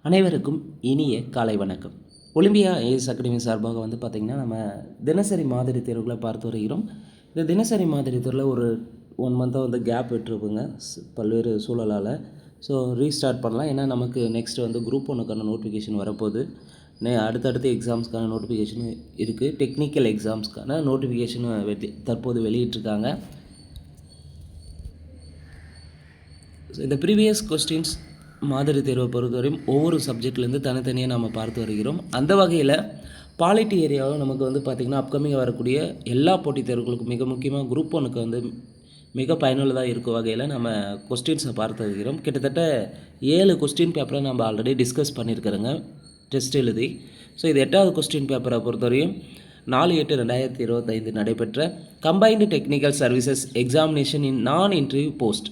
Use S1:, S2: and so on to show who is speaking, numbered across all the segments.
S1: அனைவருக்கும் இனிய காலை வணக்கம். ஒலிம்பியா ஐஏஎஸ் அகாடமி சார்பாக வந்து பார்த்திங்கன்னா நம்ம தினசரி மாதிரி தேர்வுகளை பார்த்து வருகிறோம். இந்த தினசரி மாதிரி தேர்வில் ஒரு 1 மந்த்தாக வந்து கேப் விட்டுருப்புங்க பல்வேறு சூழலால். ஸோ ரீஸ்டார்ட் பண்ணலாம். ஏன்னா நமக்கு நெக்ஸ்ட்டு வந்து குரூப் 1க்கான நோட்டிஃபிகேஷன் வரப்போகுது. அடுத்தடுத்த எக்ஸாம்ஸ்க்கான நோட்டிஃபிகேஷன் இருக்குது. டெக்னிக்கல் எக்ஸாம்ஸ்க்கான நோட்டிஃபிகேஷனும் தற்போது வெளியிட்டிருக்காங்க. இந்த ப்ரீவியஸ் கொஸ்டின்ஸ் மாதிரி தேர்வை பொறுத்தவரையும் ஒவ்வொரு சப்ஜெக்ட்லேருந்து தனித்தனியாக நம்ம பார்த்து வருகிறோம். அந்த வகையில் பாலிட்டி ஏரியாவும் நமக்கு வந்து பார்த்திங்கன்னா அப்கமிங்காக வரக்கூடிய எல்லா போட்டித் தேர்வுகளுக்கும் மிக முக்கியமாக குரூப் 1க்கு வந்து மிக பயனுள்ளதாக இருக்கும் வகையில் நம்ம கொஸ்டின்ஸை பார்த்து வருகிறோம். கிட்டத்தட்ட 7 கொஸ்டின் பேப்பரை நம்ம ஆல்ரெடி டிஸ்கஸ் பண்ணியிருக்கிறோங்க டெஸ்ட் எழுதி. ஸோ இது 8வது கொஸ்டின் பேப்பரை பொறுத்தவரையும் 4/8/2025 நடைபெற்ற கம்பைன்டு டெக்னிக்கல் சர்வீசஸ் எக்ஸாமினேஷன் இன் நான் இன்டர்வியூ போஸ்ட்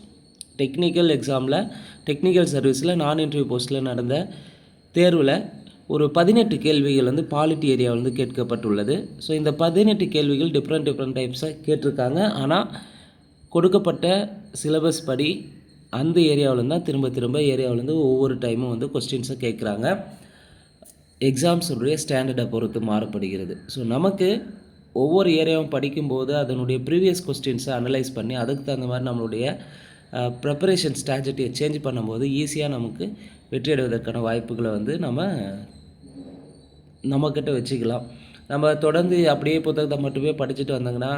S1: டெக்னிக்கல் சர்வீஸில் நான் இன்டர்வியூ போஸ்ட்டில் நடந்த தேர்வில் ஒரு 18 கேள்விகள் வந்து பாலிட்டி ஏரியாவில் வந்து கேட்கப்பட்டுள்ளது. ஸோ இந்த 18 கேள்விகள் டிஃப்ரெண்ட் டைப்ஸாக கேட்டிருக்காங்க. ஆனால் கொடுக்கப்பட்ட சிலபஸ் படி அந்த ஏரியாவிலேருந்து தான் திரும்ப ஏரியாவிலேருந்து ஒவ்வொரு டைமும் வந்து கொஸ்டின்ஸை கேட்குறாங்க. எக்ஸாம்ஸுடைய ஸ்டாண்டர்டை பொறுத்து மாறுபடுகிறது. ஸோ நமக்கு ஒவ்வொரு ஏரியாவும் படிக்கும்போது அதனுடைய ப்ரீவியஸ் கொஸ்டின்ஸை அனலைஸ் பண்ணி அதுக்கு தகுந்த மாதிரி நம்மளுடைய ப்ரிப்பரேஷன் ஸ்ட்ராட்டஜியை சேஞ்ச் பண்ணும்போது ஈஸியாக நமக்கு வெற்றி அடைவதற்கான வாய்ப்புகளை வந்து நம்மக்கிட்ட வச்சுக்கலாம். நம்ம தொடர்ந்து அப்படியே புத்தகத்தை மட்டுமே படிச்சுட்டு வந்தாங்கன்னா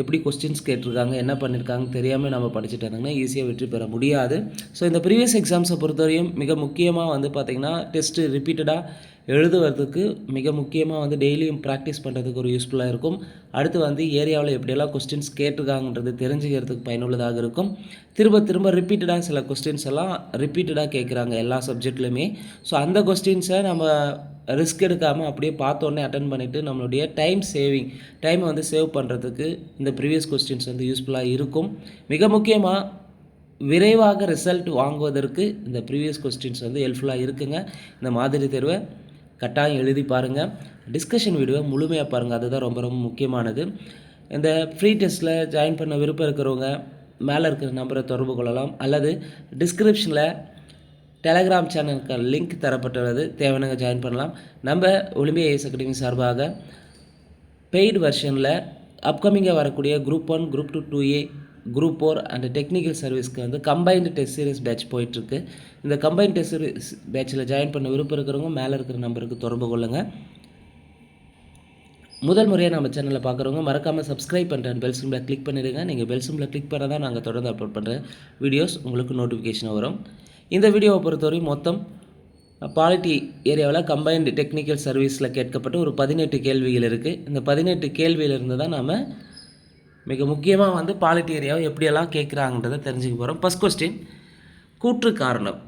S1: எப்படி கொஸ்டின்ஸ் கேட்டிருக்காங்க என்ன பண்ணியிருக்காங்க தெரியாமல் நம்ம படிச்சுட்டு வந்தாங்கன்னா ஈஸியாக வெற்றி பெற முடியாது. ஸோ இந்த ப்ரீவியஸ் எக்ஸாம்ஸை பொறுத்தவரையும் மிக முக்கியமாக வந்து பார்த்திங்கன்னா டெஸ்ட்டு ரிப்பீட்டடாக எழுதுவதற்கு மிக முக்கியமாக வந்து டெய்லியும் ப்ராக்டிஸ் பண்ணுறதுக்கு ஒரு யூஸ்ஃபுல்லாக இருக்கும். அடுத்து வந்து ஏரியாவில் எப்படியெல்லாம் கொஸ்டின்ஸ் கேட்டிருக்காங்கன்றது தெரிஞ்சுக்கிறதுக்கு பயனுள்ளதாக இருக்கும். திரும்ப ரிப்பீட்டடாக சில கொஸ்டின்ஸ் எல்லாம் ரிப்பீட்டடாக கேட்குறாங்க எல்லா சப்ஜெக்ட்லையுமே. ஸோ அந்த கொஸ்டின்ஸை நம்ம ரிஸ்க் எடுக்காமல் அப்படியே பார்த்தோன்னே அட்டன் பண்ணிவிட்டு நம்மளுடைய டைமை வந்து சேவ் பண்ணுறதுக்கு இந்த ப்ரீவியஸ் கொஸ்டின்ஸ் வந்து யூஸ்ஃபுல்லாக இருக்கும். மிக முக்கியமாக விரைவாக ரிசல்ட் வாங்குவதற்கு இந்த ப்ரீவியஸ் கொஸ்டின்ஸ் வந்து ஹெல்ப்ஃபுல்லாக இருக்குங்க. இந்த மாதிரி தேர்வை கட்டாயம் எழுதி பாருங்கள். டிஸ்கஷன் வீடியோவை முழுமையாக பாருங்கள், அதுதான் ரொம்ப முக்கியமானது. இந்த ஃப்ரீ டெஸ்ட்டில் ஜாயின் பண்ண விருப்பம் இருக்கிறவங்க மேலே இருக்கிற நம்பரை தொடர்பு கொள்ளலாம். அல்லது டிஸ்கிரிப்ஷனில் டெலகிராம் சேனலுக்கு லிங்க் தரப்பட்டுள்ளது, தேவையானவங்க ஜாயின் பண்ணலாம். நம்ம ஒலிம்பியா ஐஏஎஸ் அகாடமி சார்பாக பெய்டு வெர்ஷனில் அப்கமிங்காக வரக்கூடிய group 1, group 2, 2A, group 4 and technical சர்வீஸ்க்கு வந்து கம்பைன்டு டெஸ்ட் சீரிஸ் பேட்ச் போயிட்டுருக்கு. இந்த கம்பைன்டு டெஸ்ட் சீரிஸ் பேட்சில் ஜாயின் பண்ண விருப்பம் இருக்கிறவங்க மேலே இருக்கிற நம்பருக்கு தொடர்பு கொள்ளுங்கள். முதல் முறையாக நம்ம சேனலில் பார்க்குறவங்க மறக்காமல் சப்ஸ்கிரைப் பண்ணுறேன் பெல் சிம்பில் கிளிக் பண்ணிடுங்க. நீங்கள் பெல் சிம்பில் கிளிக் பண்ண தான் நாங்கள் தொடர்ந்து அப்லோட் பண்ணுற வீடியோஸ் உங்களுக்கு நோட்டிஃபிகேஷன் வரும். இந்த வீடியோவை பொறுத்தவரை மொத்தம் பாலிட்டி ஏரியாவில் கம்பைன்டு டெக்னிக்கல் சர்வீஸில் கேட்கப்பட்ட ஒரு 18 கேள்விகள் இருக்குது. இந்த 18 கேள்வியிலிருந்து தான் நாம் மிக முக்கியமாக வந்து பாலிட்டி ஏரியாவை எப்படியெல்லாம் கேட்குறாங்கன்றதை தெரிஞ்சுக்க போகிறோம். ஃபஸ்ட் கொஸ்டின், கூற்று காரணம்.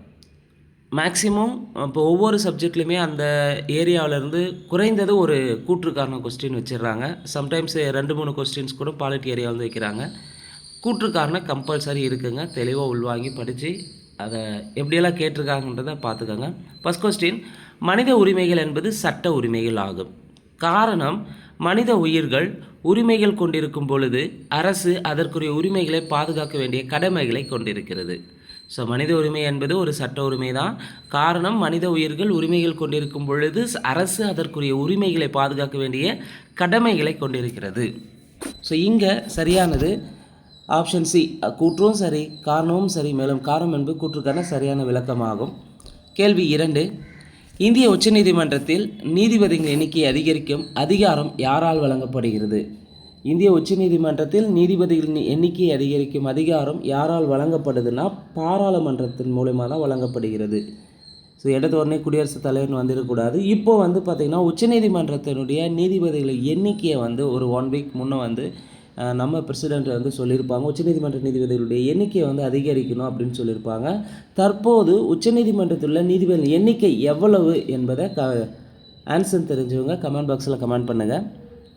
S1: மேக்ஸிமம் இப்போ ஒவ்வொரு சப்ஜெக்ட்லையுமே அந்த ஏரியாவிலேருந்து குறைந்தது ஒரு கூற்று காரணம் கொஸ்டின் வச்சிடுறாங்க. சம்டைம்ஸ் 2-3 கொஸ்டின்ஸ் கூட பாலிட்டி ஏரியா வந்து வைக்கிறாங்க. கூற்று காரணம் கம்பல்சரி இருக்குங்க. தெளிவாக உள்வாங்கி படித்து அதை எப்படியெல்லாம் கேட்டிருக்காங்கன்றதை பார்த்துக்கோங்க. ஃபஸ்ட் கொஸ்டின், மனித உரிமைகள் என்பது சட்ட உரிமைகள் ஆகும். காரணம், மனித உயிர்கள் உரிமைகள் கொண்டிருக்கும் பொழுது அரசு அதற்குரிய உரிமைகளை பாதுகாக்க வேண்டிய கடமைகளை கொண்டிருக்கிறது. ஸோ மனித உரிமை என்பது ஒரு சட்ட உரிமை தான். காரணம், மனித உயிர்கள் உரிமைகள் கொண்டிருக்கும் பொழுது அரசு அதற்குரிய உரிமைகளை பாதுகாக்க வேண்டிய கடமைகளை கொண்டிருக்கிறது. ஸோ இங்கே சரியானது ஆப்ஷன் சி, கூற்றும் சரி காரணமும் சரி. மேலும் காரணம் என்பது கூற்றுக்கான சரியான விளக்கமாகும். கேள்வி 2, இந்திய உச்சநீதிமன்றத்தில் நீதிபதிகள் எண்ணிக்கை அதிகரிக்கும் அதிகாரம் யாரால் வழங்கப்படுகிறது? இந்திய உச்சநீதிமன்றத்தில் நீதிபதிகளின் எண்ணிக்கையை அதிகரிக்கும் அதிகாரம் யாரால் வழங்கப்படுதுன்னா பாராளுமன்றத்தின் மூலமாக தான் வழங்கப்படுகிறது. ஸோ எடுத்த உடனே குடியரசுத் தலைவர் வந்துடக்கூடாது. இப்போது வந்து பார்த்திங்கன்னா உச்சநீதிமன்றத்தினுடைய நீதிபதிகளின் எண்ணிக்கையை வந்து ஒரு 1 வீக் முன்னே வந்து நம்ம பிரசிடெண்ட் வந்து சொல்லியிருப்பாங்க. உச்சநீதிமன்ற நீதிபதிகளுடைய எண்ணிக்கையை வந்து அதிகரிக்கணும் அப்படின்னு சொல்லியிருப்பாங்க. தற்போது உச்சநீதிமன்றத்தில் உள்ள நீதிபதிகளின் எண்ணிக்கை எவ்வளவு என்பதை ஆன்சர் தெரிஞ்சவங்க கமெண்ட் பாக்ஸில் கமெண்ட் பண்ணுங்கள்.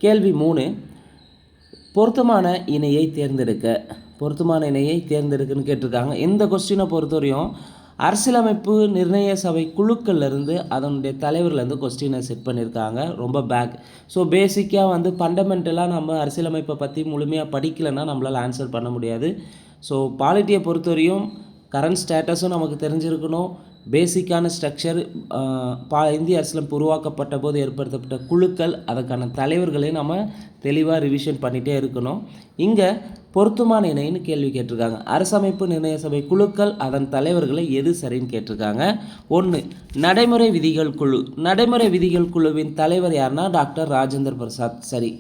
S1: கேள்வி 3, பொருத்தமான இணையை தேர்ந்தெடுக்குன்னு கேட்டிருக்காங்க. இந்த கொஸ்டினை பொறுத்தவரையும் அரசியலமைப்பு நிர்ணய சபை குழுக்கள்லேருந்து அதனுடைய தலைவர்லேருந்து கொஸ்டினை செட் பண்ணியிருக்காங்க. ரொம்ப ஸோ பேசிக்காக வந்து ஃபண்டமெண்டலாக நம்ம அரசியலமைப்பை பற்றி முழுமையாக படிக்கலைன்னா நம்மளால் ஆன்சர் பண்ண முடியாது. ஸோ பாலிட்டியை பொறுத்தவரையும் கரண்ட் ஸ்டேட்டஸும் நமக்கு தெரிஞ்சிருக்கணும், பேசிக்கான ஸ்ட்ரக்சர், இந்திய அரசியலமைப்பு உருவாக்கப்பட்ட போது ஏற்படுத்தப்பட்ட குழுக்கள், அதற்கான தலைவர்களை நம்ம தெளிவாக ரிவிஷன் பண்ணிகிட்டே இருக்கணும். இங்கே பொருத்தமான இணைன்னு கேள்வி கேட்டிருக்காங்க. அரசமைப்பு நிர்ணய சபை குழுக்கள், அதன் தலைவர்களை எது சரின்னு கேட்டிருக்காங்க. 1 நடைமுறை விதிகள் குழு. நடைமுறை விதிகள் குழுவின் தலைவர் யாருன்னா டாக்டர் ராஜேந்திர பிரசாத், சரி.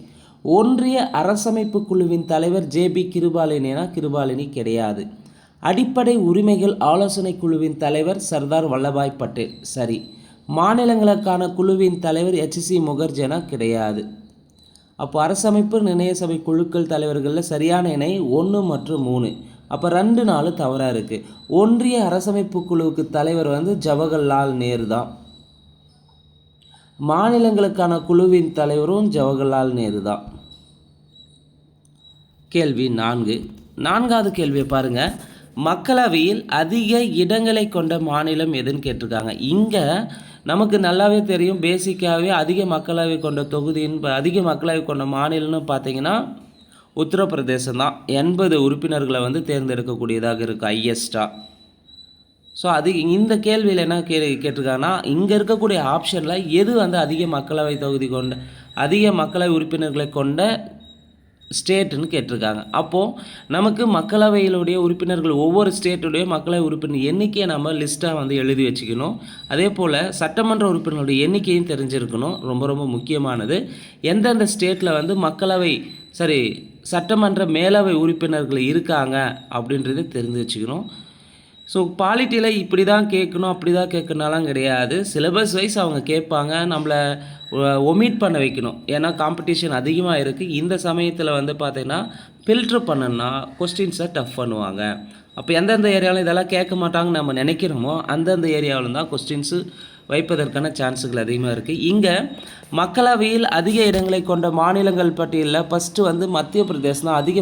S1: ஒன்றிய அரசமைப்பு குழுவின் தலைவர் ஜேபி கிருபாலினினா கிருபாலினி கிடையாது. அடிப்படை உரிமைகள் ஆலோசனை குழுவின் தலைவர் சர்தார் வல்லபாய் பட்டேல், சரி. மாநிலங்களுக்கான குழுவின் தலைவர் HC முகர்ஜனா கிடையாது. அப்போ அரசமைப்பு நிர்ணய சபை குழுக்கள் தலைவர்களில் சரியான இணை 1 மற்றும் 3. அப்போ 2 4 தவறாக இருக்குது. ஒன்றிய அரசமைப்பு குழுவுக்கு தலைவர் ஜவஹர்லால் நேரு தான். மாநிலங்களுக்கான குழுவின் தலைவரும் ஜவஹர்லால் நேரு தான். கேள்வி 4. 4வது கேள்வியை பாருங்கள். மக்களவையில் அதிக இடங்களை கொண்ட மாநிலம் எதுன்னு கேட்டிருக்காங்க. இங்கே நமக்கு நல்லாவே தெரியும், பேசிக்காகவே அதிக மக்களவை கொண்ட அதிக மக்களவை கொண்ட மாநிலம்னு பார்த்தீங்கன்னா உத்தரப்பிரதேசம் தான். 80 உறுப்பினர்களை தேர்ந்தெடுக்கக்கூடியதாக இருக்குது ஹையஸ்ட்டாக. ஸோ இந்த கேள்வியில் என்ன கேட்டிருக்காங்கன்னா, இங்கே இருக்கக்கூடிய ஆப்ஷனில் எது அதிக மக்களவை தொகுதி கொண்ட அதிக மக்களவை உறுப்பினர்களை கொண்ட ஸ்டேட்டுன்னு கேட்டிருக்காங்க. அப்போது நமக்கு மக்களவையிலுடைய உறுப்பினர்கள், ஒவ்வொரு ஸ்டேட்டுடைய மக்களவை உறுப்பினர் எண்ணிக்கையை நம்ம லிஸ்ட்டாக எழுதி வச்சுக்கணும். அதே போல் சட்டமன்ற உறுப்பினர்களுடைய எண்ணிக்கையும் தெரிஞ்சிருக்கணும். ரொம்ப ரொம்ப முக்கியமானது. எந்தெந்த ஸ்டேட்டில் மக்களவை சட்டமன்ற மேலவை உறுப்பினர்கள் இருக்காங்க அப்படின்றத தெரிஞ்சு வச்சுக்கணும். ஸோ பாலிட்டியில் இப்படி தான் கேட்கணும் அப்படி தான் கேட்கணுனாலாம் கிடையாது. சிலபஸ் வைஸ் அவங்க கேட்பாங்க, நம்மளை ஒமிட் பண்ண வைக்கணும். ஏன்னா காம்படிஷன் அதிகமாக இருக்குது. இந்த சமயத்தில் பார்த்தீங்கன்னா ஃபில்ட்ரு பண்ணணுன்னா கொஸ்டின்ஸை டஃப் பண்ணுவாங்க. அப்போ எந்தெந்த ஏரியாவில் இதெல்லாம் கேட்க மாட்டாங்கன்னு நம்ம நினைக்கிறோமோ அந்தந்த ஏரியாவில் தான் கொஸ்டின்ஸு வைப்பதற்கான சான்ஸுகள் அதிகமாக இருக்குது. இங்கே மக்களவையில் அதிக இடங்களை கொண்ட மாநிலங்கள் பட்டியலில் ஃபஸ்ட்டு மத்திய பிரதேசம் தான். அதிக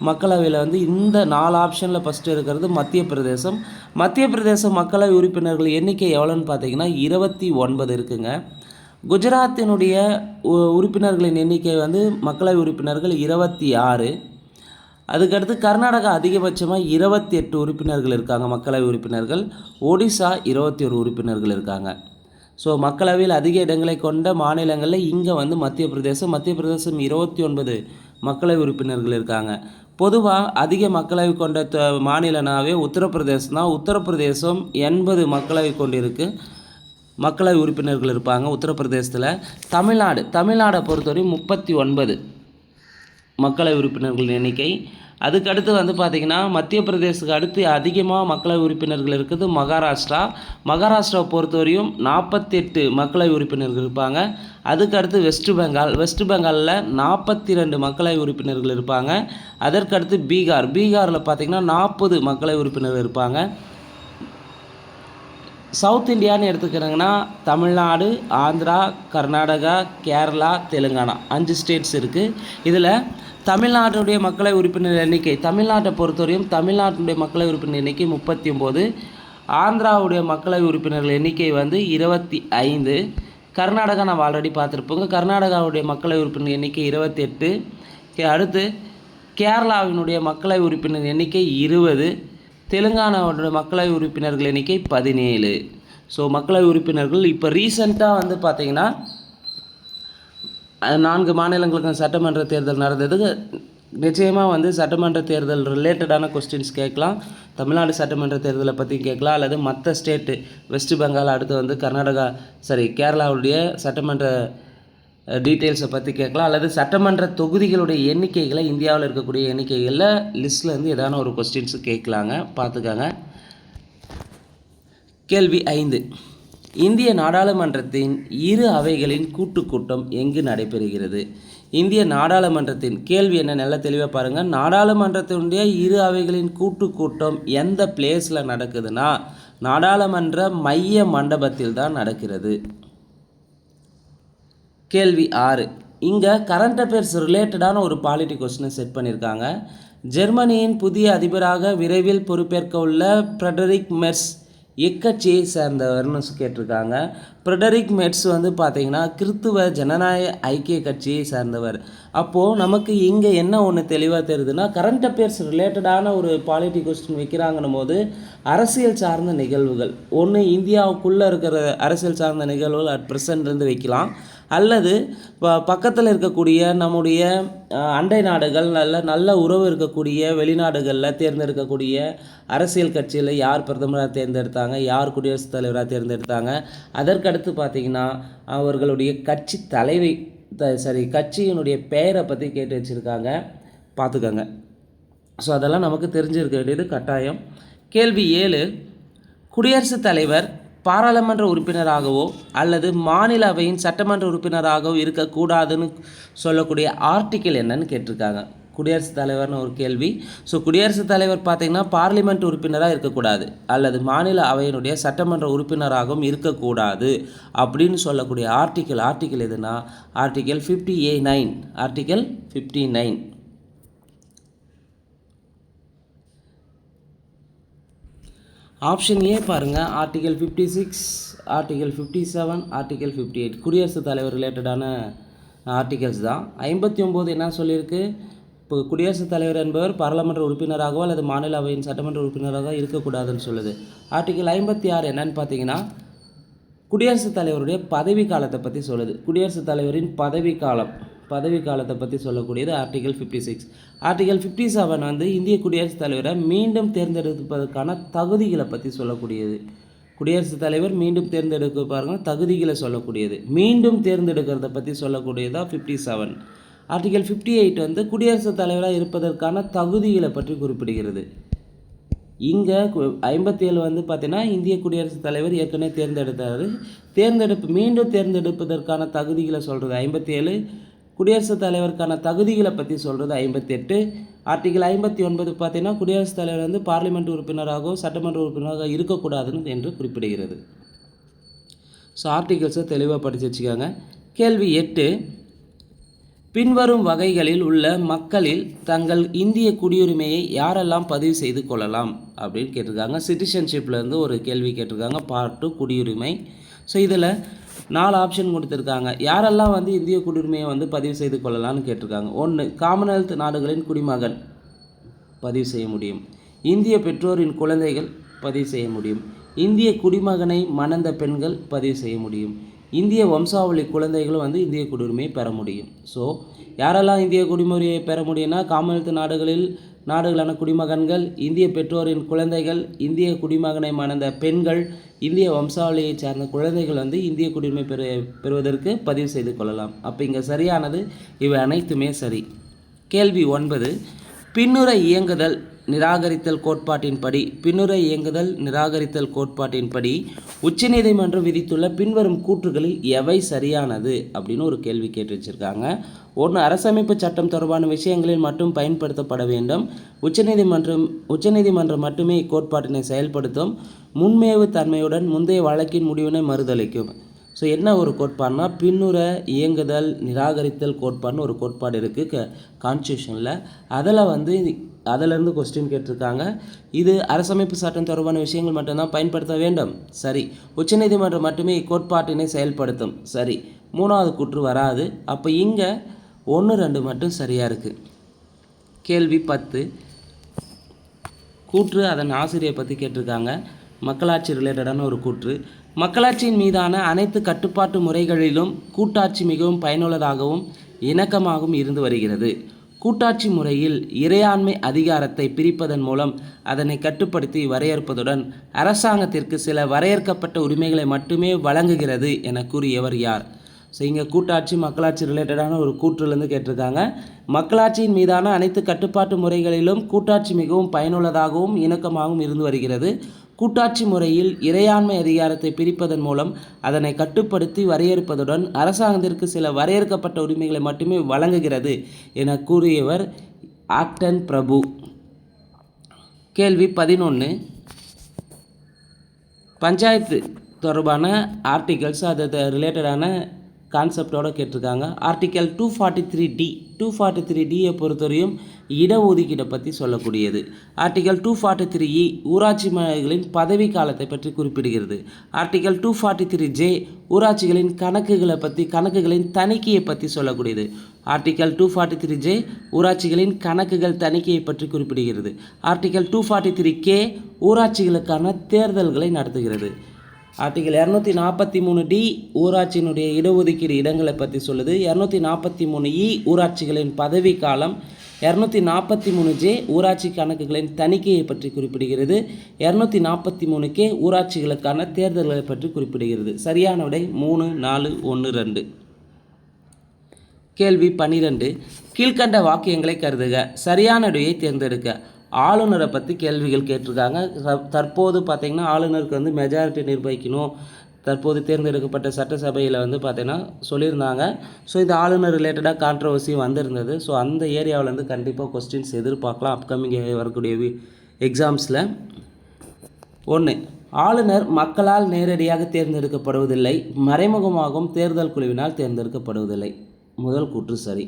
S1: மக்களவையில் இந்த 4 ஆப்ஷனில் ஃபஸ்ட்டு இருக்கிறது மத்திய பிரதேசம். மத்திய பிரதேச மக்களவை உறுப்பினர்கள் எண்ணிக்கை எவ்வளோன்னு பார்த்தீங்கன்னா 29 இருக்குங்க. குஜராத்தினுடைய உறுப்பினர்களின் எண்ணிக்கை மக்களவை உறுப்பினர்கள் 26. அதுக்கடுத்து கர்நாடகா அதிகபட்சமாக 28 உறுப்பினர்கள் இருக்காங்க மக்களவை உறுப்பினர்கள். ஒடிசா 21 உறுப்பினர்கள் இருக்காங்க. ஸோ மக்களவையில் அதிக இடங்களை கொண்ட மாநிலங்களில் இங்கே மத்திய பிரதேசம் 29 மக்களவை உறுப்பினர்கள் இருக்காங்க. பொதுவாக அதிக மக்களவை கொண்ட மாநிலனாவே உத்தரப்பிரதேசம் தான். உத்தரப்பிரதேசம் 80 மக்களவை கொண்டிருக்கு, மக்களவை உறுப்பினர்கள் இருப்பாங்க உத்தரப்பிரதேசத்தில். தமிழ்நாடை பொறுத்தவரை 39 மக்களவை உறுப்பினர்கள் எண்ணிக்கை. அதுக்கடுத்து பார்த்திங்கன்னா மத்திய பிரதேசத்துக்கு அடுத்து அதிகமாக மக்களவை உறுப்பினர்கள் இருக்குது மகாராஷ்டிராவை பொறுத்தவரையும் 48 மக்களவை உறுப்பினர்கள் இருப்பாங்க. அதுக்கடுத்து வெஸ்ட் பெங்காலில் 42 மக்களவை உறுப்பினர்கள் இருப்பாங்க. அதற்கடுத்து பீகாரில் பார்த்திங்கன்னா 40 மக்களவை உறுப்பினர்கள் இருப்பாங்க. சவுத் இந்தியான்னு எடுத்துக்கிறாங்கன்னா தமிழ்நாடு, ஆந்திரா, கர்நாடகா, கேரளா, தெலுங்கானா 5 ஸ்டேட்ஸ் இருக்குது. இதில் தமிழ்நாட்டுடைய மக்களவை உறுப்பினர் எண்ணிக்கை, தமிழ்நாட்டை பொறுத்தவரையும் தமிழ்நாட்டுடைய மக்களவை உறுப்பினர் எண்ணிக்கை 39. ஆந்திராவுடைய மக்களவை உறுப்பினர்கள் எண்ணிக்கை 25. கர்நாடகா நம்ம ஆல்ரெடி பார்த்துருப்போங்க. கர்நாடகாவுடைய மக்களவை உறுப்பினர் எண்ணிக்கை 28. அடுத்து கேரளாவினுடைய மக்களவை உறுப்பினர் எண்ணிக்கை 20. தெலுங்கானாவுடைய மக்களவை உறுப்பினர்கள் எண்ணிக்கை 17. ஸோ மக்களவை உறுப்பினர்கள் இப்போ ரீசெண்டாக பார்த்திங்கன்னா 4 மாநிலங்களுக்கு சட்டமன்ற தேர்தல் நடந்தது. நிச்சயமாக சட்டமன்ற தேர்தல் ரிலேட்டடான கொஸ்டின்ஸ் கேட்கலாம். தமிழ்நாடு சட்டமன்ற தேர்தலை பற்றி கேட்கலாம், அல்லது மற்ற ஸ்டேட்டு வெஸ்ட் பெங்கால், அடுத்து கேரளாவுடைய சட்டமன்ற டீட்டெயில்ஸை பற்றி கேட்கலாம், அல்லது சட்டமன்ற தொகுதிகளுடைய எண்ணிக்கைகளை இந்தியாவில் இருக்கக்கூடிய எண்ணிக்கைகளில் லிஸ்ட்லேருந்து ஏதான ஒரு கொஸ்டின்ஸு கேட்கலாங்க, பார்த்துக்காங்க. கேள்வி 5. இந்திய நாடாளுமன்றத்தின் இரு அவைகளின் கூட்டுக்கூட்டம் எங்கு நடைபெறுகிறது? இந்திய நாடாளுமன்றத்தின் கேள்வி என்ன, நல்லா தெளிவாக பாருங்கள். நாடாளுமன்றத்தினுடைய இரு அவைகளின் கூட்டுக்கூட்டம் எந்த பிளேஸில் நடக்குதுன்னா நாடாளுமன்ற மைய மண்டபத்தில் தான் நடக்கிறது. கேள்வி 6. இங்கே கரண்ட் அஃபேர்ஸ் ரிலேட்டடான ஒரு பாலிட்டி கொஸ்டினை செட் பண்ணியிருக்காங்க. ஜெர்மனியின் புதிய அதிபராக விரைவில் பொறுப்பேற்க உள்ள ஃப்ரெடரிக் மெர்ஸ் எக்கட்சியை சேர்ந்தவர்னு கேட்டிருக்காங்க. ஃப்ரெடரிக் மெட்ஸ் வந்து பார்த்திங்கன்னா கிறித்துவ ஜனநாயக ஐக்கிய கட்சியை சேர்ந்தவர். அப்போது நமக்கு இங்கே என்ன ஒன்று தெளிவாக தெரியுதுன்னா, கரண்ட் அஃபேர்ஸ் ரிலேட்டடான ஒரு பாலிட்டி கொஸ்டின் வைக்கிறாங்கன்னும் போது அரசியல் சார்ந்த நிகழ்வுகள் ஒன்று இந்தியாவுக்குள்ளே இருக்கிற அரசியல் சார்ந்த நிகழ்வுகள் அட் ப்ரெசன்ட்லேருந்து வைக்கலாம், அல்லது பக்கத்தில் இருக்கக்கூடிய நம்முடைய அண்டை நாடுகள் நல்ல உறவு இருக்கக்கூடிய வெளிநாடுகளில் தேர்ந்தெடுக்கக்கூடிய அரசியல் கட்சியில் யார் பிரதமராக தேர்ந்தெடுத்தாங்க, யார் குடியரசுத் தலைவராக தேர்ந்தெடுத்தாங்க, அதற்கடுத்து பார்த்திங்கன்னா அவர்களுடைய கட்சி தலைவி கட்சியினுடைய பெயரை பற்றி கேட்டு வச்சுருக்காங்க, பார்த்துக்கோங்க. ஸோ அதெல்லாம் நமக்கு தெரிஞ்சிருக்க வேண்டியது கட்டாயம். கேள்வி 7, குடியரசுத் தலைவர் பாராளுமன்ற உறுப்பினராகவோ அல்லது மாநில அவையின் சட்டமன்ற உறுப்பினராகவோ இருக்கக்கூடாதுன்னு சொல்லக்கூடிய ஆர்டிக்கிள் என்னன்னு கேட்டிருக்காங்க. குடியரசுத் தலைவர்னு ஒரு கேள்வி. ஸோ குடியரசுத் தலைவர் பார்த்திங்கன்னா பார்லிமெண்ட் உறுப்பினராக இருக்கக்கூடாது, அல்லது மாநில அவையினுடைய சட்டமன்ற உறுப்பினராகவும் இருக்கக்கூடாது அப்படின்னு சொல்லக்கூடிய ஆர்டிக்கிள் எதுனா article 50A9. Article 59. Option A பாருங்கள், ஆர்டிகல் 56, ஆர்டிகல் 57, ஆர்டிகல் 58 குடியரசுத் தலைவர் ரிலேட்டடான ஆர்டிகல்ஸ் தான். 59 என்ன சொல்லியிருக்கு, இப்போ குடியரசுத் தலைவர் என்பவர் பாராளுமன்ற உறுப்பினராகவோ அல்லது மாநில அவையின் சட்டமன்ற உறுப்பினராக இருக்கக்கூடாதுன்னு சொல்லுது. ஆர்டிகல் 56 என்னன்னு பார்த்தீங்கன்னா குடியரசுத் தலைவருடைய பதவி காலத்தை பற்றி சொல்லுது. குடியரசுத் தலைவரின் பதவி காலத்தை பற்றி சொல்லக்கூடியது ஆர்டிகல் 56. ஆர்டிகல் 57 வந்து இந்திய குடியரசுத் தலைவரை மீண்டும் தேர்ந்தெடுப்பதற்கான தகுதிகளை பற்றி சொல்லக்கூடியது. குடியரசுத் தலைவர் மீண்டும் தேர்ந்தெடுக்க தகுதிகளை சொல்லக்கூடியது. மீண்டும் தேர்ந்தெடுக்கிறத பற்றி சொல்லக்கூடியதாக 57. ஆர்டிகல் 58 வந்து குடியரசுத் தலைவராக இருப்பதற்கான தகுதிகளை பற்றி குறிப்பிடுகிறது. இங்கே 57 வந்து பார்த்தீங்கன்னா இந்திய குடியரசுத் தலைவர் ஏற்கனவே தேர்ந்தெடுத்தார். மீண்டும் தேர்ந்தெடுப்பதற்கான தகுதிகளை சொல்கிறது 57. குடியரசுத் தலைவருக்கான தகுதிகளை பற்றி சொல்கிறது 58. ஆர்டிகல் 59 பார்த்தீங்கன்னா குடியரசுத் தலைவர் வந்து பார்லிமெண்ட் உறுப்பினராகவோ சட்டமன்ற உறுப்பினராக இருக்கக்கூடாதுன்னு என்று குறிப்பிடுகிறது. ஸோ ஆர்டிகல்ஸை தெளிவாக படித்து வச்சுக்காங்க. கேள்வி 8, பின்வரும் வகைகளில் உள்ள மக்களில் தங்கள் இந்திய குடியுரிமையை யாரெல்லாம் பதிவு செய்து கொள்ளலாம் அப்படின்னு கேட்டிருக்காங்க. சிட்டிசன்ஷிப்லேருந்து ஒரு கேள்வி கேட்டிருக்காங்க, பார்ட் 2 குடியுரிமை. ஸோ இதில் 4 ஆப்ஷன் கொடுத்துருக்காங்க. யாரெல்லாம் வந்து இந்திய குடியுரிமையை வந்து பதிவு செய்து கொள்ளலாம்னு கேட்டிருக்காங்க. 1, காமன்வெல்த் நாடுகளின் குடிமகன் பதிவு செய்ய முடியும். இந்திய பெற்றோரின் குழந்தைகள் பதிவு செய்ய முடியும். இந்திய குடிமகனை மணந்த பெண்கள் பதிவு செய்ய முடியும். இந்திய வம்சாவளி குழந்தைகளும் வந்து இந்திய குடியுரிமையை பெற முடியும். ஸோ யாரெல்லாம் இந்திய குடியுரிமையை பெற முடியும்னா காமன்வெல்த் நாடுகளான குடிமகன்கள், இந்திய பெற்றோரின் குழந்தைகள், இந்திய குடிமகனை மணந்த பெண்கள், இந்திய வம்சாவளியை சார்ந்த குழந்தைகள் வந்து இந்திய குடியுரிமை பெறுவதற்கு பதிவு செய்து கொள்ளலாம். அப்போ இங்கே சரியானது இவை அனைத்துமே சரி. கேள்வி 9, பின்னுரை இயங்குதல் நிராகரித்தல் கோட்பாட்டின்படி உச்சநீதிமன்றம் விதித்துள்ள பின்வரும் கூற்றுகளில் எவை சரியானது அப்படின்னு ஒரு கேள்வி கேட்டு வச்சுருக்காங்க. 1, அரசமைப்பு சட்டம் தொடர்பான விஷயங்களில் மட்டும் பயன்படுத்தப்பட வேண்டும். உச்சநீதிமன்றம் மட்டுமே இக்கோட்பாட்டினை செயல்படுத்தும். முன்மேவு தன்மையுடன் முந்தைய வழக்கின் முடிவினை மறுதளிக்கும். ஸோ என்ன ஒரு கோட்பாடுனா பின்னுரை இயங்குதல் நிராகரித்தல் கோட்பாடுன்னு ஒரு கோட்பாடு இருக்குது கான்ஸ்டியூஷனில். அதிலேருந்து கொஸ்டின் கேட்டிருக்காங்க. இது அரசமைப்பு சட்டம் தொடர்பான விஷயங்கள் மட்டும்தான் பயன்படுத்த வேண்டும், சரி. உச்சநீதிமன்றம் மட்டுமே இக்கோட்பாட்டினை செயல்படுத்தும், சரி. 3வது கூற்று வராது. அப்போ இங்கே 1, 2 மட்டும் சரியாக இருக்குது. கேள்வி 10, கூற்று அதன் ஆசிரியை பற்றி கேட்டிருக்காங்க. மக்களாட்சி ரிலேட்டடான ஒரு கூற்று. மக்களாட்சியின் மீதான அனைத்து கட்டுப்பாட்டு முறைகளிலும் கூட்டாட்சி மிகவும் பயனுள்ளதாகவும் இணக்கமாகவும் இருந்து வருகிறது. கூட்டாட்சி முறையில் இறையாண்மை அதிகாரத்தை பிரிப்பதன் மூலம் அதனை கட்டுப்படுத்தி வரையறுப்பதுடன் அரசாங்கத்திற்கு சில வரையறுக்கப்பட்ட உரிமைகளை மட்டுமே வழங்குகிறது என கூறியவர் யார்? ஸோ இங்கே கூட்டாட்சி மக்களாட்சி ரிலேட்டடான ஒரு கூற்றுலேருந்து கேட்டிருக்காங்க. மக்களாட்சியின் மீதான அனைத்து கட்டுப்பாட்டு முறைகளிலும் கூட்டாட்சி மிகவும் பயனுள்ளதாகவும் இணக்கமாகவும் இருந்து வருகிறது. கூட்டாட்சி முறையில் இறையாண்மை அதிகாரத்தை பிரிப்பதன் மூலம் அதனை கட்டுப்படுத்தி வரையறுப்பதுடன் அரசாங்கத்திற்கு சில வரையறுக்கப்பட்ட உரிமைகளை மட்டுமே வழங்குகிறது என கூறியவர் ஆக்டன் பிரபு. கேள்வி 11, பஞ்சாயத்து தொடர்பான ஆர்டிகல்ஸ் அது ரிலேட்டடான கான்செப்டோடு கேட்டிருக்காங்க. ஆர்டிக்கல் 243D பொறுத்தவரையும் இடஒதுக்கீடை பற்றி சொல்லக்கூடியது. ஆர்டிகல் 243E ஊராட்சி மன்றங்களின் பதவி காலத்தை பற்றி குறிப்பிடுகிறது. ஆர்டிகல் 243J ஊராட்சிகளின் கணக்குகளின் தணிக்கையை பற்றி சொல்லக்கூடியது. ஆர்டிகல் 243J ஊராட்சிகளின் கணக்குகள் தணிக்கையை பற்றி குறிப்பிடுகிறது. ஆர்டிகல் 243K ஊராட்சிகளுக்கான தேர்தல்களை நடத்துகிறது. ஆர்டிகல் 243D ஊராட்சியினுடைய இடஒதுக்கீடு இடங்களை பற்றி சொல்லுது. 243E ஊராட்சிகளின் பதவி காலம். 243J ஊராட்சி கணக்குகளின் தணிக்கையை பற்றி குறிப்பிடுகிறது. 243K ஊராட்சிகளுக்கான தேர்தல்களை பற்றி குறிப்பிடுகிறது. சரியான விடை 3, 4, 1, 2. கேள்வி 12. கீழ்கண்ட வாக்கியங்களை கருதுக. சரியான விடையை தேர்ந்தெடுக்க. ஆளுநரை பற்றி கேள்விகள் கேட்டிருக்காங்க. தற்போது பார்த்திங்கன்னா ஆளுநருக்கு வந்து மெஜாரிட்டி நிர்வகிக்கணும், தற்போது தேர்ந்தெடுக்கப்பட்ட சட்டசபையில் வந்து பார்த்திங்கன்னா சொல்லியிருந்தாங்க. ஸோ இந்த ஆளுநர் ரிலேட்டடாக கான்ட்ரவர்சி வந்திருந்தது. ஸோ அந்த ஏரியாவிலேருந்து கண்டிப்பாக கொஸ்டின்ஸ் எதிர்பார்க்கலாம் அப்கமிங் வரக்கூடிய எக்ஸாம்ஸில். 1. ஆளுநர் மக்களால் நேரடியாக தேர்ந்தெடுக்கப்படுவதில்லை, மறைமுகமாகவும் தேர்தல் குழுவினால் தேர்ந்தெடுக்கப்படுவதில்லை. முதல் கூற்று சரி.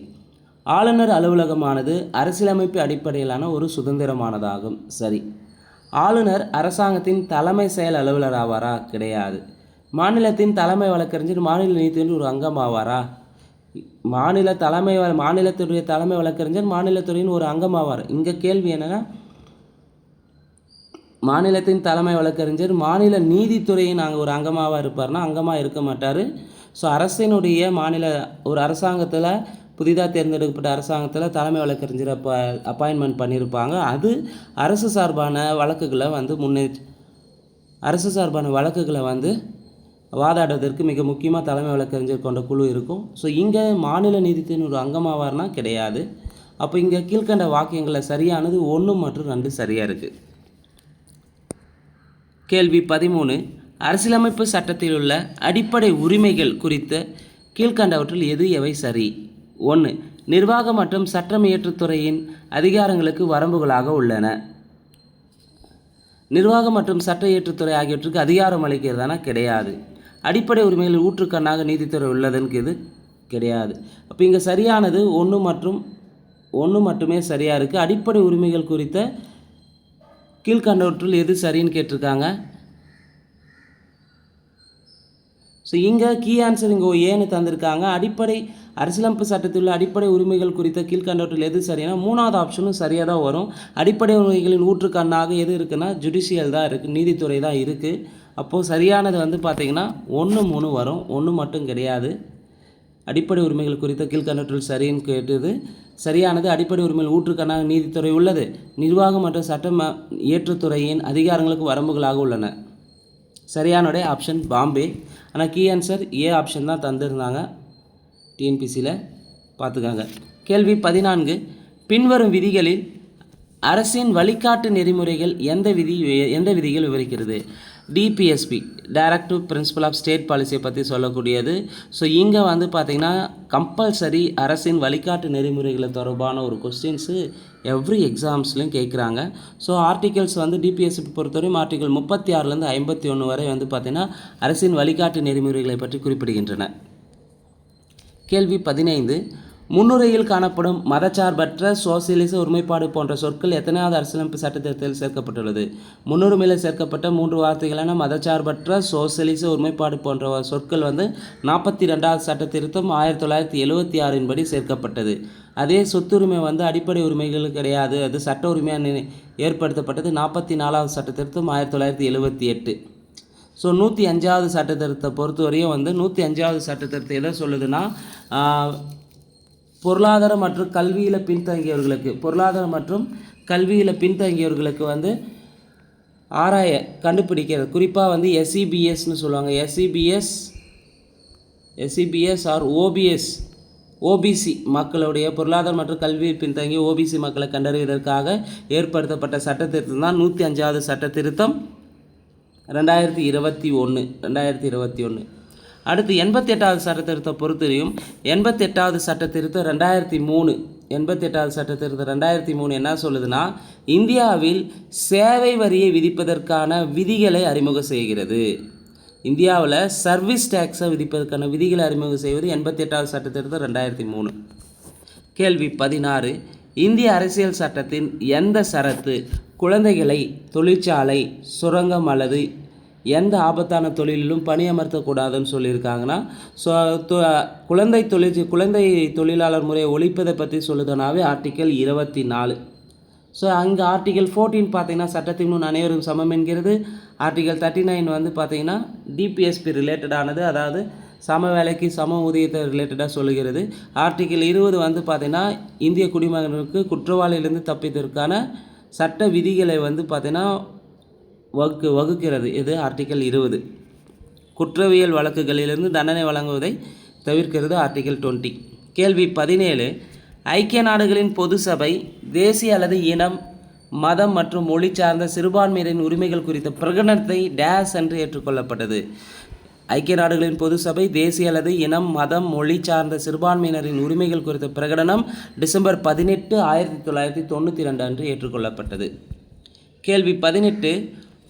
S1: ஆளுநர் அலுவலகமானது அரசியலமைப்பு அடிப்படையிலான ஒரு சுதந்திரமானதாகும். சரி. ஆளுநர் அரசாங்கத்தின் தலைமை செயல் அலுவலர் ஆவாரா? கிடையாது. மாநிலத்தின் தலைமை வழக்கறிஞர் மாநில நீதித்துறையின் ஒரு அங்கம் ஆவாரா? மாநிலத்துடைய தலைமை வழக்கறிஞர் மாநிலத்துறையின் ஒரு அங்கம் ஆவார். இங்கே கேள்வி என்னென்னா, மாநிலத்தின் தலைமை வழக்கறிஞர் மாநில நீதித்துறையின் ஒரு அங்கமாக இருப்பார்னா அங்கமாக இருக்க மாட்டார். ஸோ அரசினுடைய ஒரு அரசாங்கத்தில் புதிதாக தேர்ந்தெடுக்கப்பட்ட அரசாங்கத்தில் தலைமை வழக்கறிஞரை அப்பாயின்மெண்ட் பண்ணியிருப்பாங்க. அது அரசு சார்பான வழக்குகளை வந்து வாதாடுவதற்கு மிக முக்கியமாக தலைமை வழக்கறிஞர் கொண்ட குழு இருக்கும். ஸோ இங்கே மாநில நீதித்துறையின் ஒரு அங்கமாவார்னா கிடையாது. அப்போ இங்கே கீழ்கண்ட வாக்கியங்களில் சரியானது 1 மற்றும் 2 சரியாக இருக்குது. கேள்வி 13. அரசியலமைப்பு சட்டத்தில் உள்ள அடிப்படை உரிமைகள் குறித்த கீழ்கண்டவற்றில் எவை சரி? 1. நிர்வாக மற்றும் சட்டம் இயற்றுத்துறையின் அதிகாரங்களுக்கு வரம்புகளாக உள்ளன. நிர்வாகம் மற்றும் சட்ட இயற்றுத்துறை ஆகியவற்றுக்கு அதிகாரம் அளிக்கிறதானா? கிடையாது. அடிப்படை உரிமைகள் ஊற்றுக்கண்ணாக நீதித்துறை உள்ளதுன்னு இது கிடையாது. அப்போ இங்கே சரியானது 1 மற்றும் 1 மட்டுமே சரியாக இருக்குது. அடிப்படை உரிமைகள் குறித்த கீழ்கண்டவற்றில் எது சரின்னு கேட்டிருக்காங்க. ஸோ இங்கே கீ ஆன்சர் இங்கே ஏன்னு தந்திருக்காங்க. அரசியலமைப்பு சட்டத்தில் உள்ள அடிப்படை உரிமைகள் குறித்த கீழ்கண்டவற்றில் எது சரினா 3வது ஆப்ஷனும் சரியாக தான் வரும். அடிப்படை உரிமைகளின் ஊற்றுக்கண்ணாக எது இருக்குன்னா ஜுடிஷியல் தான் இருக்குது, நீதித்துறை தான் இருக்குது. அப்போது சரியானது வந்து பார்த்திங்கன்னா 1, 3 வரும், 1 மட்டும் கிடையாது. அடிப்படை உரிமைகள் குறித்த கீழ்கண்டவற்றில் சரின்னு கேட்டது சரியானது. அடிப்படை உரிமைகள் ஊற்றுக்கண்ணாக நீதித்துறை உள்ளது. நிர்வாகம் மற்றும் சட்டம் இயற்றுத்துறையின் அதிகாரங்களுக்கு வரம்புகளாக உள்ளன. சரியானோடைய ஆப்ஷன் பாம்பே. ஆனால் கீ ஆன்சர் ஏ ஆப்ஷன் தான் தந்திருந்தாங்க டிஎன்பிசியில், பார்த்துக்காங்க. கேள்வி 14. பின்வரும் விதிகளில் அரசின் வழிகாட்டு நெறிமுறைகள் எந்த விதிகள் விவரிக்கிறது? DPSP directive principle of state பாலிசியை பற்றி சொல்லக்கூடியது. ஸோ இங்கே வந்து பார்த்திங்கன்னா கம்பல்சரி அரசின் வழிகாட்டு நெறிமுறைகளை தொடர்பான ஒரு கொஸ்டின்ஸு எவ்ரி எக்ஸாம்ஸ்லையும் கேட்குறாங்க. ஸோ ஆர்டிகல்ஸ் வந்து டிபிஎஸ்பி பொறுத்தவரையும் ஆர்டிகல் 36லேருந்து 51 வரை வந்து பார்த்திங்கன்னா அரசின் வழிகாட்டு நெறிமுறைகளை பற்றி குறிப்பிடுகின்றன. கேள்வி 15. முன்னுரையில் காணப்படும் மதச்சார்பற்ற சோசியலிச ஒருமைப்பாடு போன்ற சொற்கள் எத்தனையாவது அரசியலமைப்பு சட்டத்திட்டத்தில் சேர்க்கப்பட்டுள்ளது? முன்னுரிமையில் சேர்க்கப்பட்ட 3 வார்த்தைகளான மதச்சார்பற்ற சோசியலிச ஒருமைப்பாடு போன்ற சொற்கள் வந்து 42வது சட்ட திருத்தம் 1976 படி சேர்க்கப்பட்டது. அதே சொத்துரிமை வந்து அடிப்படை உரிமைகள் கிடையாது, அது சட்ட உரிமையாக ஏற்படுத்தப்பட்டது 44வது சட்ட திருத்தம் 1978. ஸோ 105வது சட்ட திருத்தத்தை பொறுத்தவரையும் வந்து 105வது சட்ட திருத்தம் எதை சொல்லுதுன்னா, பொருளாதார மற்றும் கல்வியில் பின்தங்கியவர்களுக்கு வந்து கண்டுபிடிக்கிறது. குறிப்பாக வந்து எஸ்இபிஎஸ்ன்னு சொல்லுவாங்க. எஸ்இபிஎஸ் ஆர் ஓபிசி மக்களுடைய பொருளாதார மற்றும் கல்வியில் பின்தங்கிய ஓபிசி மக்களை கண்டறிவதற்காக ஏற்படுத்தப்பட்ட சட்ட திருத்தம் தான் 105வது சட்ட திருத்தம் 2021. அடுத்து 88வது சட்ட திருத்தம் பொறுத்தவரையும் 88வது சட்ட திருத்தம் 2003. 88வது சட்ட திருத்தம் 2003 என்ன சொல்லுதுன்னா, இந்தியாவில் சேவை வரியை விதிப்பதற்கான விதிகளை அறிமுகம் செய்கிறது. இந்தியாவில் சர்வீஸ் டேக்ஸை விதிப்பதற்கான விதிகளை அறிமுகம் செய்வது 88வது சட்ட திருத்தம் 2003. கேள்வி 16. இந்திய அரசியல் சட்டத்தின் எந்த சரத்து குழந்தைகளை தொழிற்சாலை, சுரங்கம் அல்லது எந்த ஆபத்தான தொழிலிலும் பணியமர்த்தக்கூடாதுன்னு சொல்லியிருக்காங்கன்னா, ஸோ குழந்தை தொழிலாளர் முறையை ஒழிப்பதை பற்றி சொல்லுதுனாவே ஆர்டிக்கல் 24. ஸோ அங்கே ஆர்டிக்கல் 14 பார்த்தீங்கன்னா சட்டத்தின் முன் அனைவரும் சமம் என்கிறது. ஆர்டிக்கல் 39 வந்து பார்த்தீங்கன்னா டிபிஎஸ்பி ரிலேட்டடானது, அதாவது சம வேலைக்கு சம ஊதியத்தை ரிலேட்டடாக சொல்லுகிறது. ஆர்டிக்கல் 20 வந்து பார்த்திங்கன்னா இந்திய குடிமகனுக்கு குற்றவாளியிலிருந்து தப்பித்ததற்கான சட்ட விதிகளை வந்து பார்த்திங்கன்னா வகுக்கிறது. இது ஆர்டிக்கல் 20. குற்றவியல் வழக்குகளிலிருந்து தண்டனை வழங்குவதை தவிர்க்கிறது ஆர்டிக்கல் 20. கேள்வி 17. ஐக்கிய நாடுகளின் பொது சபை தேசிய அல்லது இனம், மதம் மற்றும் மொழி சார்ந்த சிறுபான்மையினரின் உரிமைகள் குறித்த பிரகடனத்தை டேஸ் என்று ஏற்றுக்கொள்ளப்பட்டது. ஐக்கிய நாடுகளின் பொது சபை தேசிய அல்லது இனம், மதம், மொழி சார்ந்த சிறுபான்மையினரின் உரிமைகள் குறித்த பிரகடனம் டிசம்பர் 18, 1992 அன்று ஏற்றுக்கொள்ளப்பட்டது. கேள்வி 18.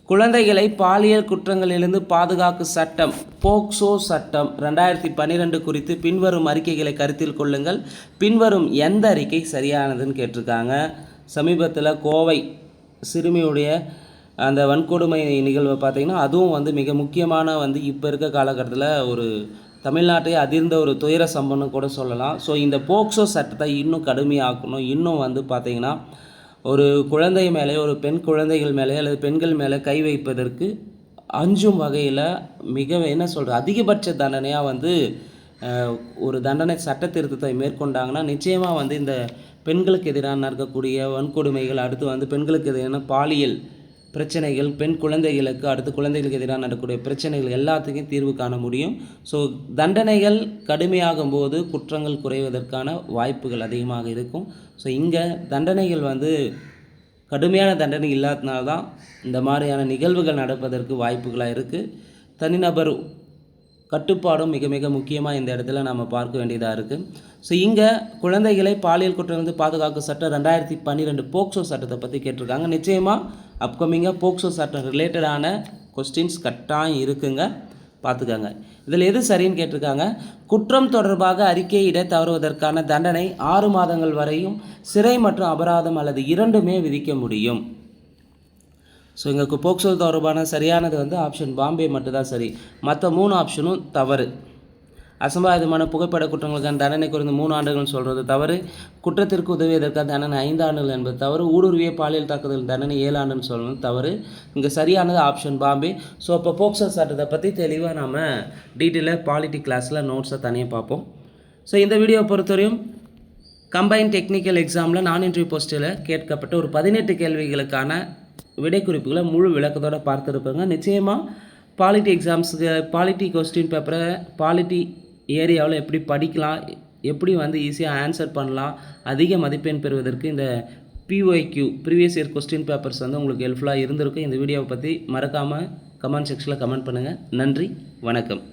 S1: குழந்தைகளை பாலியல் குற்றங்களிலிருந்து பாதுகாக்கும் சட்டம் போக்சோ சட்டம் 2012 குறித்து பின்வரும் அறிக்கைகளை கருத்தில் கொள்ளுங்கள். பின்வரும் எந்த அறிக்கை சரியானதுன்னு கேட்டிருக்காங்க. சமீபத்தில் கோவை சிறுமியுடைய அந்த வன்கொடுமை நிகழ்வை பார்த்திங்கன்னா அதுவும் வந்து மிக முக்கியமான வந்து இப்போ இருக்க காலகட்டத்தில் ஒரு தமிழ்நாட்டை அதிர்ந்த ஒரு துயர சம்பவம்னு கூட சொல்லலாம். ஸோ இந்த போக்சோ சட்டத்தை இன்னும் கடுமையாக்கணும். இன்னும் வந்து பார்த்திங்கன்னா ஒரு குழந்தை மேலே, ஒரு பெண் குழந்தைகள் மேலே அல்லது பெண்கள் மேலே கை வைப்பதற்கு அஞ்சும் வகையில் அதிகபட்ச தண்டனையாக வந்து ஒரு தண்டனை சட்ட திருத்தத்தை மேற்கொண்டாங்கன்னா நிச்சயமாக வந்து இந்த பெண்களுக்கு எதிராக நடக்கக்கூடிய வன்கொடுமைகள், அடுத்து வந்து பெண்களுக்கு எதிரான பாலியல் பிரச்சனைகள், பெண் குழந்தைகளுக்கு அடுத்து குழந்தைகளுக்கு எதிராக நடக்கக்கூடிய பிரச்சனைகள் எல்லாத்துக்கும் தீர்வு காண முடியும். ஸோ தண்டனைகள் கடுமையாகும் போது குற்றங்கள் குறைவதற்கான வாய்ப்புகள் அதிகமாக இருக்கும். ஸோ இங்கே தண்டனைகள் வந்து கடுமையான தண்டனை இல்லாதனால தான் இந்த மாதிரியான நிகழ்வுகள் நடப்பதற்கு வாய்ப்புகளாக இருக்குது. தனிநபர் கட்டுப்பாடும் மிக மிக முக்கியமாக இந்த இடத்துல நம்ம பார்க்க வேண்டியதாக இருக்குது. ஸோ இங்கே குழந்தைகளை பாலியல் குற்றத்திலிருந்து பாதுகாக்கும் சட்டம் 2012 போக்சோ சட்டத்தை பற்றி கேட்டிருக்காங்க. நிச்சயமாக அப்கமிங்காக போக்சோ சட்டம் ரிலேட்டடான கொஸ்டின்ஸ் கட்டாயம் இருக்குங்க, பார்த்துக்கங்க. இதில் எது சரின்னு கேட்டிருக்காங்க. குற்றம் தொடர்பாக அறிக்கையிட தவறுவதற்கான தண்டனை 6 மாதங்கள் வரையும் சிறை மற்றும் அபராதம் அல்லது இரண்டுமே விதிக்க முடியும். ஸோ இங்கே போக்சோ தொடர்பான சரியானது வந்து ஆப்ஷன் பாம்பே மட்டும்தான் சரி. மற்ற 3 ஆப்ஷனும் தவறு. அசம்பாவிதமான புகைப்பட குற்றங்களுக்கான தண்டனை குறைந்த 3 ஆண்டுகள் சொல்கிறது தவறு. குற்றத்திற்கு உதவியதற்கான தண்டனை 5 ஆண்டுகள் என்பது தவறு. ஊடுருவிய பாலியல் தாக்குதல் தண்டனை 7 ஆண்டுன்னு சொல்கிறது தவறு. இங்கே சரியானது ஆப்ஷன் பாம்பே. ஸோ அப்போ போக்சோ சட்டத்தை பற்றி தெளிவாக நம்ம டீட்டெயிலாக பாலிட்டி கிளாஸில் நோட்ஸை தனியாக பார்ப்போம். ஸோ இந்த வீடியோவை பொறுத்தவரையும் கம்பைன் டெக்னிக்கல் எக்ஸாமில் நான் இன்டர்வியூ போஸ்ட்டில் கேட்கப்பட்ட ஒரு 18 கேள்விகளுக்கான விடை குறிப்புகளை முழு விளக்கத்தோடு பார்த்துருப்பாங்க. நிச்சயமாக பாலிட்டி எக்ஸாம்ஸுக்கு பாலிட்டி கொஸ்டின் பேப்பரை பாலிட்டி ஏரியாவில் எப்படி படிக்கலாம், எப்படி வந்து ஈஸியாக ஆன்சர் பண்ணலாம், அதிக மதிப்பெண் பெறுவதற்கு இந்த PYQ previous year question papers வந்து உங்களுக்கு ஹெல்ப்ஃபுல்லாக இருந்திருக்கும். இந்த வீடியோவை பற்றி மறக்காமல் கமெண்ட் செக்ஷனில் கமெண்ட் பண்ணுங்கள். நன்றி, வணக்கம்.